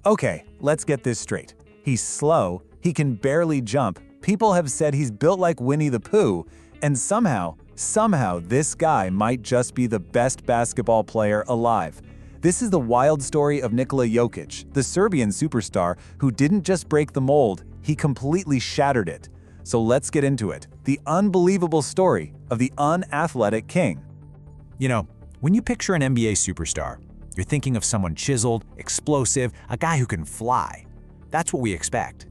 Okay, let's get this straight. He's slow, he can barely jump, people have said he's built like Winnie the Pooh, and somehow this guy might just be the best basketball player alive. This is the wild story of Nikola Jokic, the Serbian superstar who didn't just break the mold, he completely shattered it. So let's get into it. The unbelievable story of the unathletic king. You know, when you picture an NBA superstar, you're thinking of someone chiseled, explosive, a guy who can fly. That's what we expect.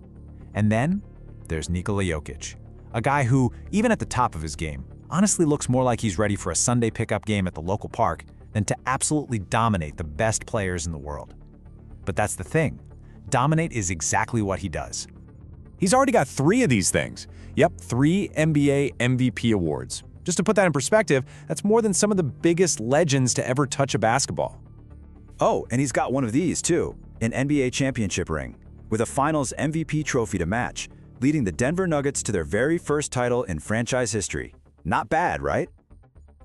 And then there's Nikola Jokic, a guy who, even at the top of his game, honestly looks more like he's ready for a Sunday pickup game at the local park than to absolutely dominate the best players in the world. But that's the thing. Dominate is exactly what he does. He's already got 3 of these things. Yep, 3 NBA MVP awards. Just to put that in perspective, that's more than some of the biggest legends to ever touch a basketball. Oh, and he's got one of these too, an NBA championship ring, with a Finals MVP trophy to match, leading the Denver Nuggets to their very first title in franchise history. Not bad, right?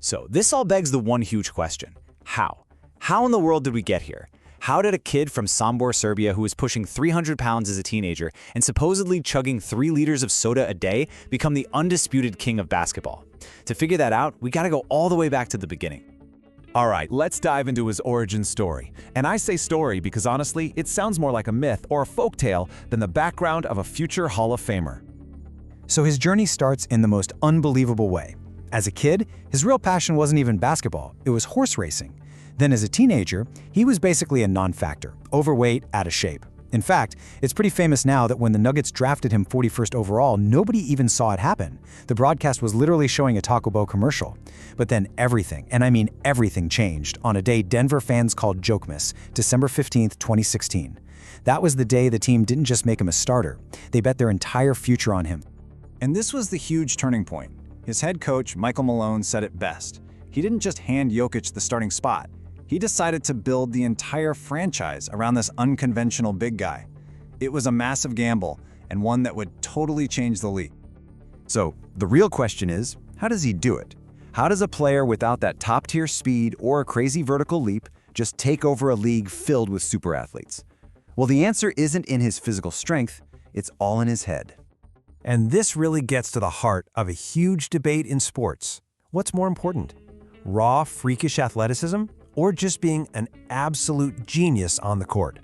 So this all begs the one huge question. How? How in the world did we get here? How did a kid from Sombor, Serbia, who was pushing 300 pounds as a teenager and supposedly chugging 3 liters of soda a day, become the undisputed king of basketball? To figure that out, we gotta go all the way back to the beginning. All right, let's dive into his origin story. And I say story because honestly, it sounds more like a myth or a folktale than the background of a future Hall of Famer. So his journey starts in the most unbelievable way. As a kid, his real passion wasn't even basketball, it was horse racing. Then as a teenager, he was basically a non-factor, overweight, out of shape. In fact, it's pretty famous now that when the Nuggets drafted him 41st overall, nobody even saw it happen. The broadcast was literally showing a Taco Bell commercial. But then everything, and I mean everything, changed on a day Denver fans called Jokemas, December 15th, 2016. That was the day the team didn't just make him a starter, they bet their entire future on him. And this was the huge turning point. His head coach, Michael Malone, said it best. He didn't just hand Jokic the starting spot. He decided to build the entire franchise around this unconventional big guy. It was a massive gamble, and one that would totally change the league. So the real question is, how does he do it? How does a player without that top-tier speed or a crazy vertical leap just take over a league filled with super athletes? Well, the answer isn't in his physical strength, it's all in his head. And this really gets to the heart of a huge debate in sports. What's more important? Raw, freakish athleticism, or just being an absolute genius on the court?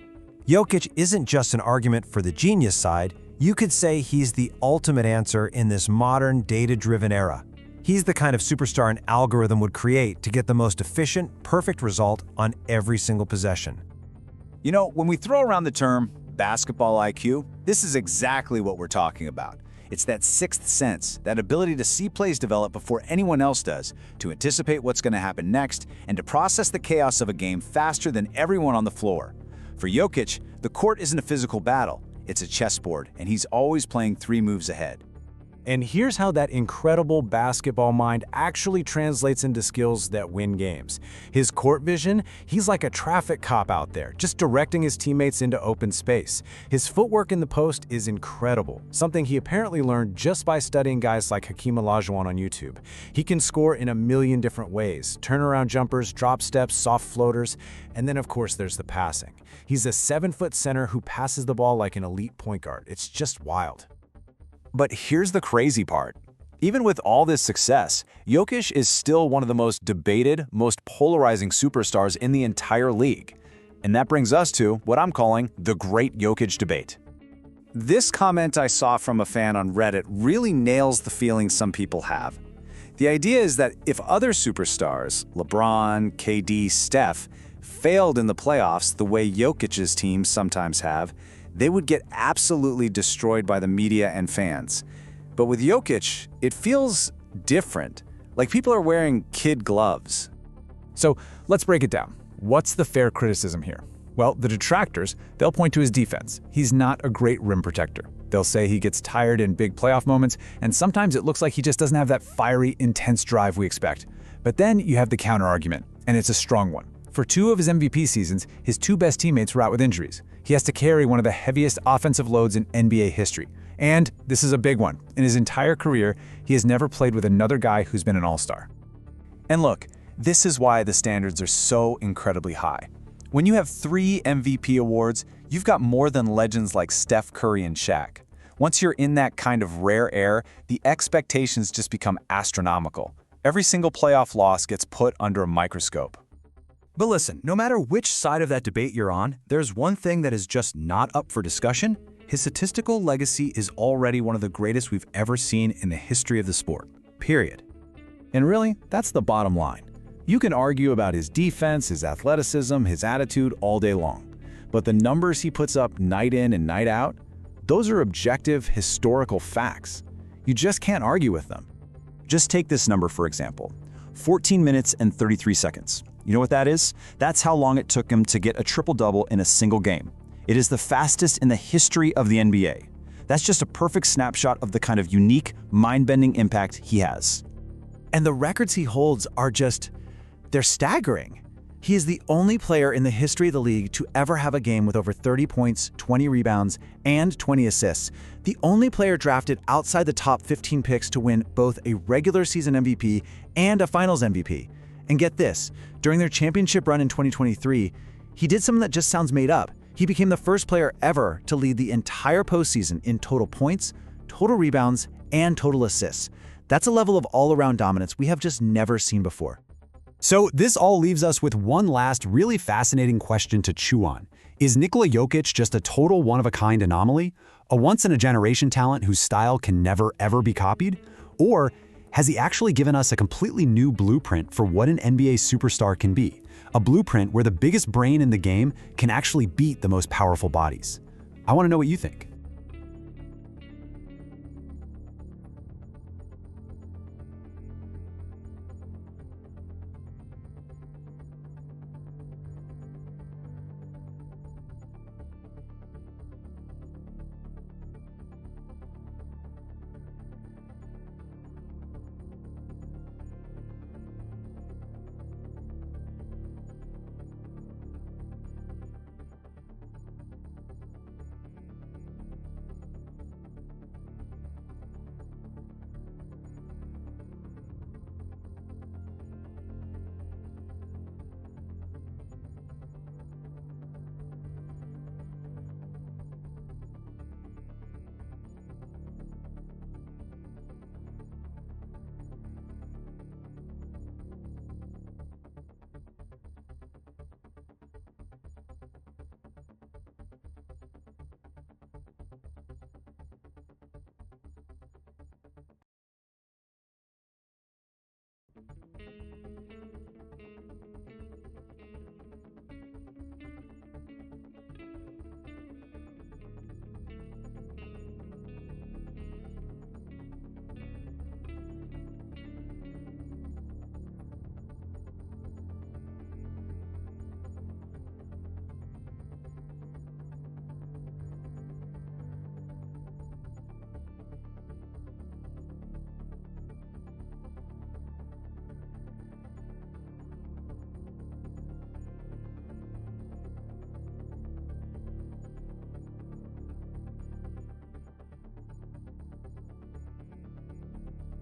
Jokic isn't just an argument for the genius side, you could say he's the ultimate answer in this modern, data-driven era. He's the kind of superstar an algorithm would create to get the most efficient, perfect result on every single possession. You know, when we throw around the term basketball IQ, this is exactly what we're talking about. It's that sixth sense, that ability to see plays develop before anyone else does, to anticipate what's going to happen next, and to process the chaos of a game faster than everyone on the floor. For Jokic, the court isn't a physical battle, it's a chessboard, and he's always playing 3 moves ahead. And here's how that incredible basketball mind actually translates into skills that win games. His court vision, he's like a traffic cop out there, just directing his teammates into open space. His footwork in the post is incredible, something he apparently learned just by studying guys like Hakeem Olajuwon on YouTube. He can score in a million different ways, turnaround jumpers, drop steps, soft floaters, and then of course there's the passing. He's a 7-foot center who passes the ball like an elite point guard. It's just wild. But here's the crazy part. Even with all this success, Jokic is still one of the most debated, most polarizing superstars in the entire league. And that brings us to what I'm calling the Great Jokic Debate. This comment I saw from a fan on Reddit really nails the feeling some people have. The idea is that if other superstars, LeBron, KD, Steph, failed in the playoffs the way Jokic's teams sometimes have, they would get absolutely destroyed by the media and fans. But with Jokic, it feels different, like people are wearing kid gloves. So let's break it down. What's the fair criticism here? Well, the detractors, they'll point to his defense. He's not a great rim protector. They'll say he gets tired in big playoff moments, and sometimes it looks like he just doesn't have that fiery, intense drive we expect. But then you have the counter-argument, and it's a strong one. For 2 of his MVP seasons, his 2 best teammates were out with injuries. He has to carry one of the heaviest offensive loads in NBA history. And this is a big one. In his entire career, he has never played with another guy who's been an all-star. And look, this is why the standards are so incredibly high. When you have 3 MVP awards, You've got more than legends like Steph Curry and Shaq. Once you're in that kind of rare air, the expectations just become astronomical. Every single playoff loss gets put under a microscope. But listen, no matter which side of that debate you're on, there's one thing that is just not up for discussion. His statistical legacy is already one of the greatest we've ever seen in the history of the sport. Period. And really, that's the bottom line. You can argue about his defense, his athleticism, his attitude all day long. But the numbers he puts up night in and night out, those are objective, historical facts. You just can't argue with them. Just take this number, for example. 14 minutes and 33 seconds. You know what that is? That's how long it took him to get a triple-double in a single game. It is the fastest in the history of the NBA. That's just a perfect snapshot of the kind of unique, mind-bending impact he has. And the records he holds are they're staggering. He is the only player in the history of the league to ever have a game with over 30 points, 20 rebounds, and 20 assists. The only player drafted outside the top 15 picks to win both a regular season MVP and a finals MVP. And get this, during their championship run in 2023, he did something that just sounds made up. He became the first player ever to lead the entire postseason in total points, total rebounds, and total assists. That's a level of all-around dominance we have just never seen before. So this all leaves us with one last really fascinating question to chew on. Is Nikola Jokic just a total one-of-a-kind anomaly? A once-in-a-generation talent whose style can never ever be copied? Or has he actually given us a completely new blueprint for what an NBA superstar can be? A blueprint where the biggest brain in the game can actually beat the most powerful bodies. I want to know what you think.